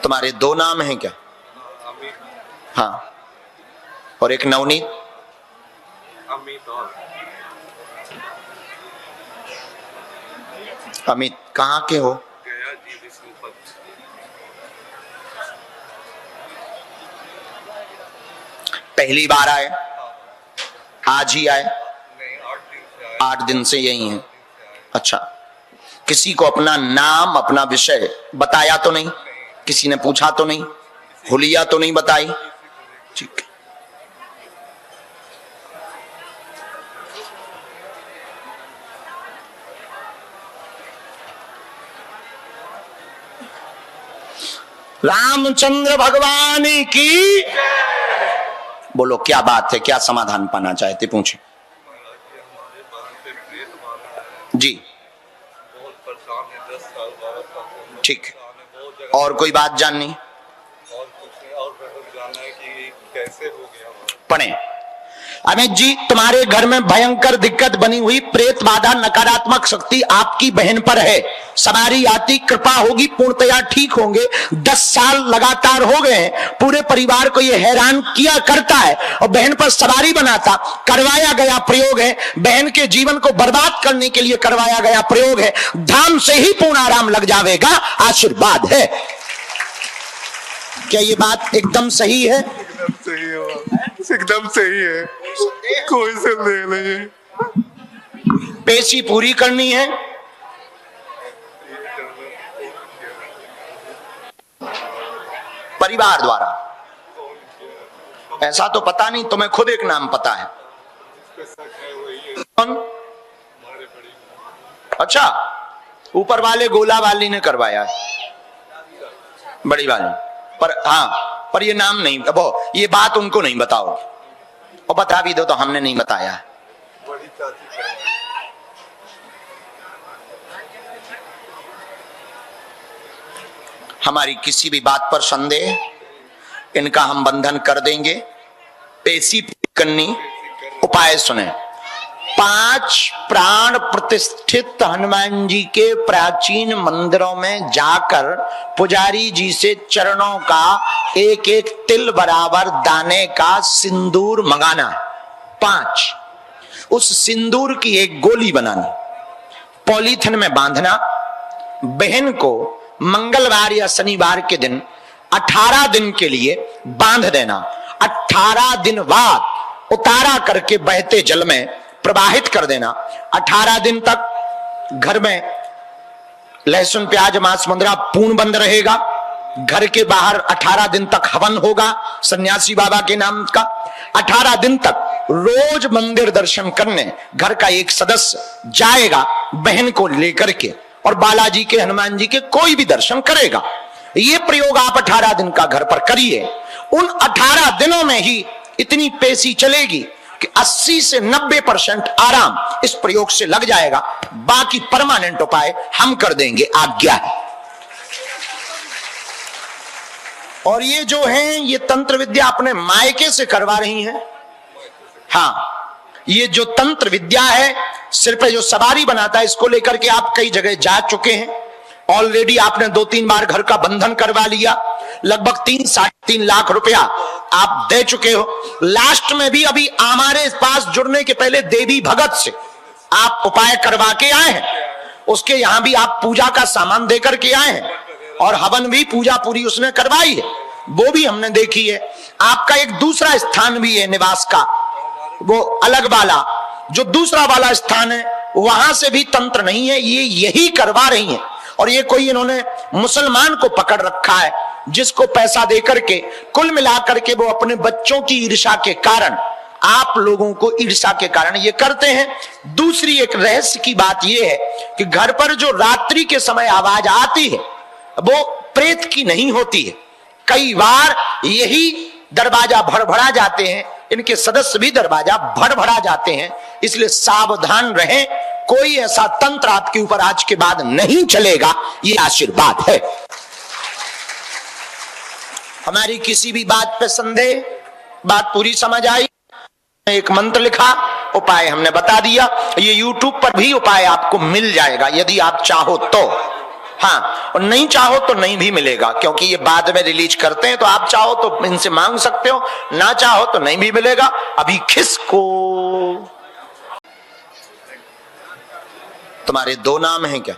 तुम्हारे दो नाम हैं क्या? हाँ, और एक नवनीत। अमित और अमित कहाँ के हो? गया जी विष्णुपत। पहली बार आए? आज ही आए? नहीं, 8 दिन से आए। 8 दिन से यही हैं। अच्छा, किसी को अपना नाम अपना विषय बताया तो नहीं? किसी ने पूछा तो नहीं? हुलिया तो नहीं बताई? ठीक है। रामचंद्र भगवान की बोलो, क्या बात है, क्या समाधान पाना चाहते पूछे हमारे बाहर पे प्रेत मारा है। जी। बहुत परेशान है, 10 साल 12 साल से। ठीक है, बहुत जगह और कोई बात जाननी? और कुछ और जानना है कि कैसे हो गया। पढ़े। अमित जी, तुम्हारे घर में भयंकर दिक्कत बनी हुई प्रेत बाधा नकारात्मक शक्ति आपकी बहन पर है। सवारी आती, कृपा होगी, पूर्णतया ठीक होंगे। 10 साल लगातार हो गए हैं, पूरे परिवार को ये हैरान किया करता है और बहन पर सवारी बनाता। करवाया गया प्रयोग है, बहन के जीवन को बर्बाद करने के लिए करवाया गया प्रयोग है। धाम से ही पूर्ण आराम लग जाएगा, आशीर्वाद है। क्या ये बात एकदम सही है? एकदम सही है, एकदम सही है, कोई संदेह नहीं है। पेशी पूरी करनी है। परिवार द्वारा ऐसा तो पता नहीं, तुम्हें खुद एक नाम पता है। कौन? अच्छा, ऊपर वाले गोला वाली ने करवाया है, बड़ी वाली। पर हाँ, पर ये नाम नहीं, अब ये बात उनको नहीं बताओ, और बता भी दो तो हमने नहीं बताया। बड़ी चाची हमारी किसी भी बात पर संदेह, इनका हम बंधन कर देंगे। पेशी करनी, उपाय सुने। 5 प्राण प्रतिष्ठित हनुमान जी के प्राचीन मंदिरों में जाकर पुजारी जी से चरणों का एक एक तिल बराबर दाने का सिंदूर मंगाना। 5, उस सिंदूर की एक गोली बनानी, पॉलीथिन में बांधना, बहन को मंगलवार या शनिवार के दिन 18 दिन के लिए बांध देना। 18 दिन बाद उतारा करके बहते जल में प्रवाहित कर देना। 18 दिन तक घर में लहसुन प्याज मांस मंद्रा पूर्ण बंद रहेगा। घर के बाहर 18 दिन तक हवन होगा सन्यासी बाबा के नाम का। 18 दिन तक रोज मंदिर दर्शन करने घर का एक सदस्य जाएगा बहन को लेकर के, और बालाजी के हनुमान जी के कोई भी दर्शन करेगा। ये प्रयोग आप 18 दिन का घर पर करिए। उन 18 दिनों में ही इतनी पेशी चलेगी कि 80 से 90% आराम इस प्रयोग से लग जाएगा। बाकी परमानेंट उपाय हम कर देंगे, आज्ञा है। और ये जो है, ये तंत्र विद्या अपने मायके से करवा रही हैं। हाँ, ये जो तंत्र विद्या है, सिर पे जो सवारी बनाता है, इसको लेकर के आप कई जगह जा चुके हैं। ऑलरेडी आपने 2-3 बार घर का बंधन करवा लिया। लगभग 3-3.5 लाख रुपया आप दे चुके हो। लास्ट में भी अभी हमारे पास जुड़ने के पहले देवी भगत से आप उपाय करवा के आए हैं। उसके यहां भी आप पूजा का सामान दे करके आए हैं, और हवन भी पूजा पूरी उसने करवाई है, वो भी हमने देखी है। आपका एक दूसरा स्थान भी है निवास का, वो अलग वाला जो दूसरा वाला स्थान है, वहां से भी तंत्र नहीं है, ये यही करवा रही है। और ये कोई इन्होंने मुसलमान को पकड़ रखा है, जिसको पैसा दे करके, कुल मिलाकर के वो अपने बच्चों की ईर्ष्या के कारण, आप लोगों को ईर्ष्या के कारण ये करते हैं। दूसरी एक रहस्य की बात ये है कि घर पर जो रात्रि के समय आवाज आती है, वो प्रेत की नहीं होती है। कई बार यही दरवाजा भड़भड़ा जाते हैं, इनके सदस्य भी दरवाजा भड़भड़ा जाते हैं। इसलिए सावधान रहें, कोई ऐसा तंत्र आपके ऊपर आज के बाद नहीं चलेगा, ये आशीर्वाद है। हमारी किसी भी बात पे संदेह, बात पूरी समझ आई? एक मंत्र लिखा, उपाय हमने बता दिया। ये YouTube पर भी उपाय आपको मिल जाएगा यदि आप चाहो तो। हाँ, और नहीं चाहो तो नहीं भी मिलेगा, क्योंकि ये बाद में रिलीज करते हैं, तो आप चाहो तो इनसे मांग सकते हो, ना चाहो तो नहीं भी मिलेगा। अभी खिसको। तुम्हारे दो नाम हैं क्या?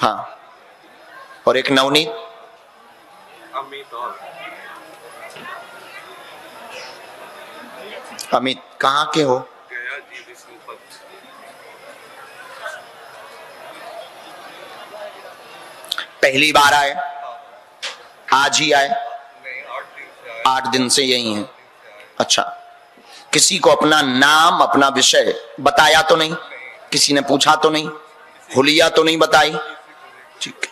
हाँ, और एक नवनीत। अमित कहाँ के हो? पहली बार आए? आज ही आए? 8 दिन से यही हैं। अच्छा, किसी को अपना नाम अपना विषय बताया तो नहीं? किसी ने पूछा तो नहीं? हुलिया तो नहीं बताई? ठीक।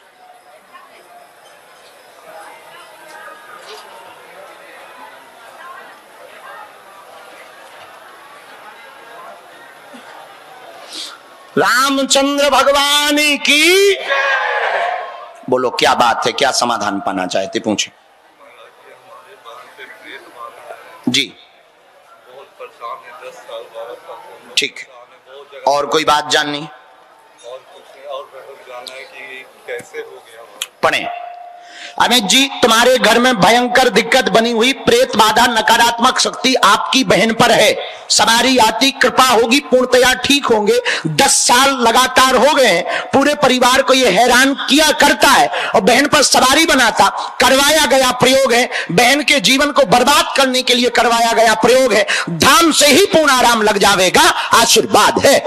रामचंद्र भगवान की। बोलो क्या बात है, क्या समाधान पाना चाहते, पूछे जी। ठीक, और कोई बात जाननी? और जानना है कि कैसे हो गया। पढ़े। अमित जी, तुम्हारे घर में भयंकर दिक्कत बनी हुई प्रेत बाधा नकारात्मक शक्ति आपकी बहन पर है। सवारी आती, कृपा होगी, पूर्णतया ठीक होंगे। 10 साल लगातार हो गए हैं, पूरे परिवार को ये हैरान किया करता है और बहन पर सवारी बनाता। करवाया गया प्रयोग है, बहन के जीवन को बर्बाद करने के लिए करवाया गया प्रयोग है। धाम से ही पूर्ण आराम लग जाएगा, आशीर्वाद है।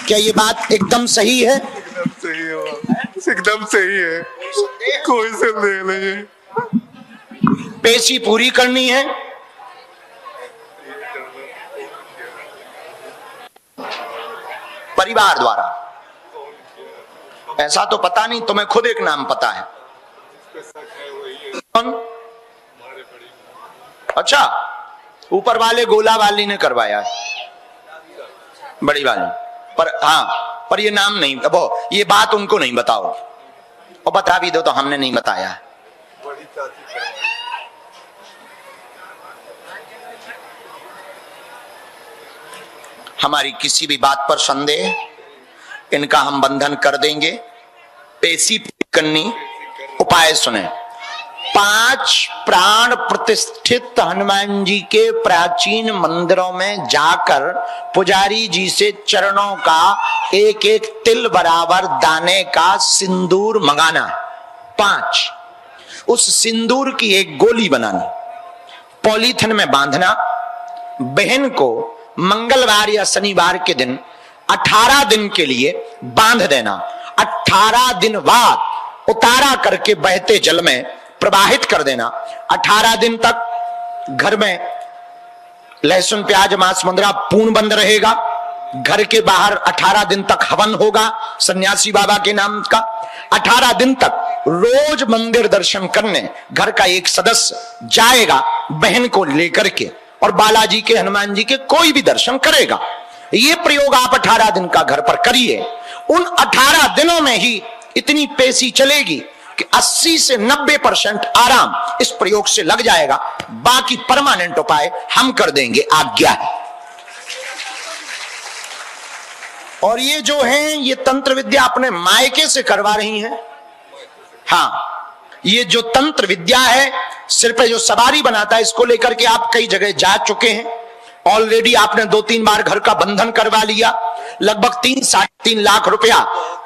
क्या ये बात एकदम सही है? एकदम सही है, एकदम सही है, कोई संदेह नहीं है। पेशी पूरी करनी है। परिवार द्वारा। ऐसा तो पता नहीं, तुम्हें खुद एक नाम पता है। कौन? अच्छा, ऊपर वाले गोला वाली ने करवाया है, बड़ी वाली। पर हाँ, पर ये नाम नहीं, वो ये बात उनको नहीं बताओ, और बता भी दो तो हमने नहीं बताया है। हमारी किसी भी बात पर संदेह, इनका हम बंधन कर देंगे। पेशी करनी, उपाय सुने। 5 प्राण प्रतिष्ठित हनुमान जी के प्राचीन मंदिरों में जाकर पुजारी जी से चरणों का एक एक तिल बराबर दाने का सिंदूर मंगाना। 5, उस सिंदूर की एक गोली बनानी, पॉलीथिन में बांधना, बहन को मंगलवार या शनिवार के दिन 18 दिन के लिए बांध देना। 18 दिन बाद उतारा करके बहते जल में प्रवाहित कर देना। 18 दिन तक घर में लहसुन प्याज मांस मुंदरा पूर्ण बंद रहेगा। घर के बाहर 18 दिन तक हवन होगा सन्यासी बाबा के नाम का। 18 दिन तक रोज मंदिर दर्शन करने घर का एक सदस्य जाएगा बहन को लेकर के, और बालाजी के, हनुमान जी के, कोई भी दर्शन करेगा। ये प्रयोग आप 18 दिन का घर पर करिए। उन 18 दिनों में ही इतनी पेशी चलेगी कि 80 से 90% आराम इस प्रयोग से लग जाएगा। बाकी परमानेंट उपाय हम कर देंगे, आज्ञा है। और ये जो हैं, ये तंत्र विद्या अपने मायके से करवा रही हैं। हाँ, ये जो तंत्र विद्या है, सिर पे जो सवारी बनाता है, इसको लेकर के आप कई जगह जा चुके हैं। ऑलरेडी आपने 2-3 बार घर का बंधन करवा लिया। लगभग 3-3.5 लाख रुपया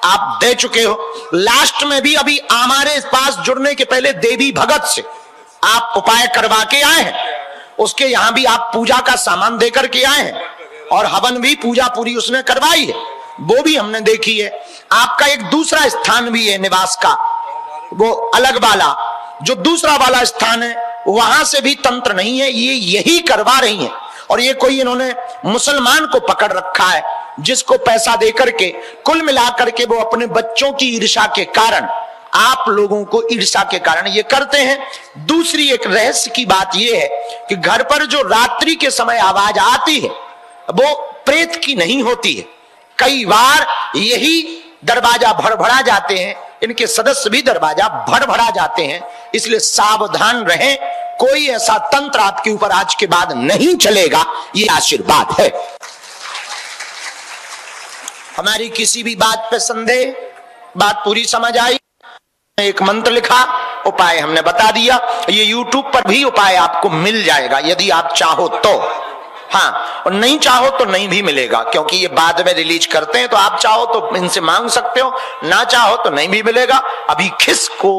आप दे चुके हो। लास्ट में भी अभी हमारे पास जुड़ने के पहले देवी भगत से आप उपाय करवा के आए हैं। उसके यहां भी आप पूजा का सामान दे करके आए हैं, और हवन भी पूजा पूरी उसने करवाई है, वो भी हमने देखी है। आपका एक दूसरा स्थान भी है निवास का, वो अलग वाला, जो दूसरा वाला स्थान है, वहां से भी तंत्र नहीं है, ये यही करवा रही है। और ये कोई इन्होंने मुसलमान को पकड़ रखा है, जिसको पैसा देकर के, कुल मिलाकर के वो अपने बच्चों की ईर्ष्या के कारण, आप लोगों को ईर्ष्या के कारण ये करते हैं। दूसरी एक रहस्य की बात ये है कि घर पर जो रात्रि के समय आवाज आती है, वो प्रेत की नहीं होती है। कई बार यही दरवाजा भड़भड़ा जाते हैं, इनके सदस्य भी दरवाजा भड़भड़ा जाते हैं, इसलिए सावधान रहें। कोई ऐसा तंत्र आपके ऊपर आज के बाद नहीं चलेगा, ये आशीर्वाद है। हमारी किसी भी बात पे संदेह, बात पूरी समझ आई, एक मंत्र लिखा, उपाय हमने बता दिया। ये YouTube पर भी उपाय आपको मिल जाएगा यदि आप चाहो तो। हाँ, और नहीं चाहो तो नहीं भी मिलेगा, क्योंकि ये बाद में रिलीज करते हैं, तो आप चाहो तो इनसे मांग सकते हो, ना चाहो तो नहीं भी मिलेगा। अभी खिसको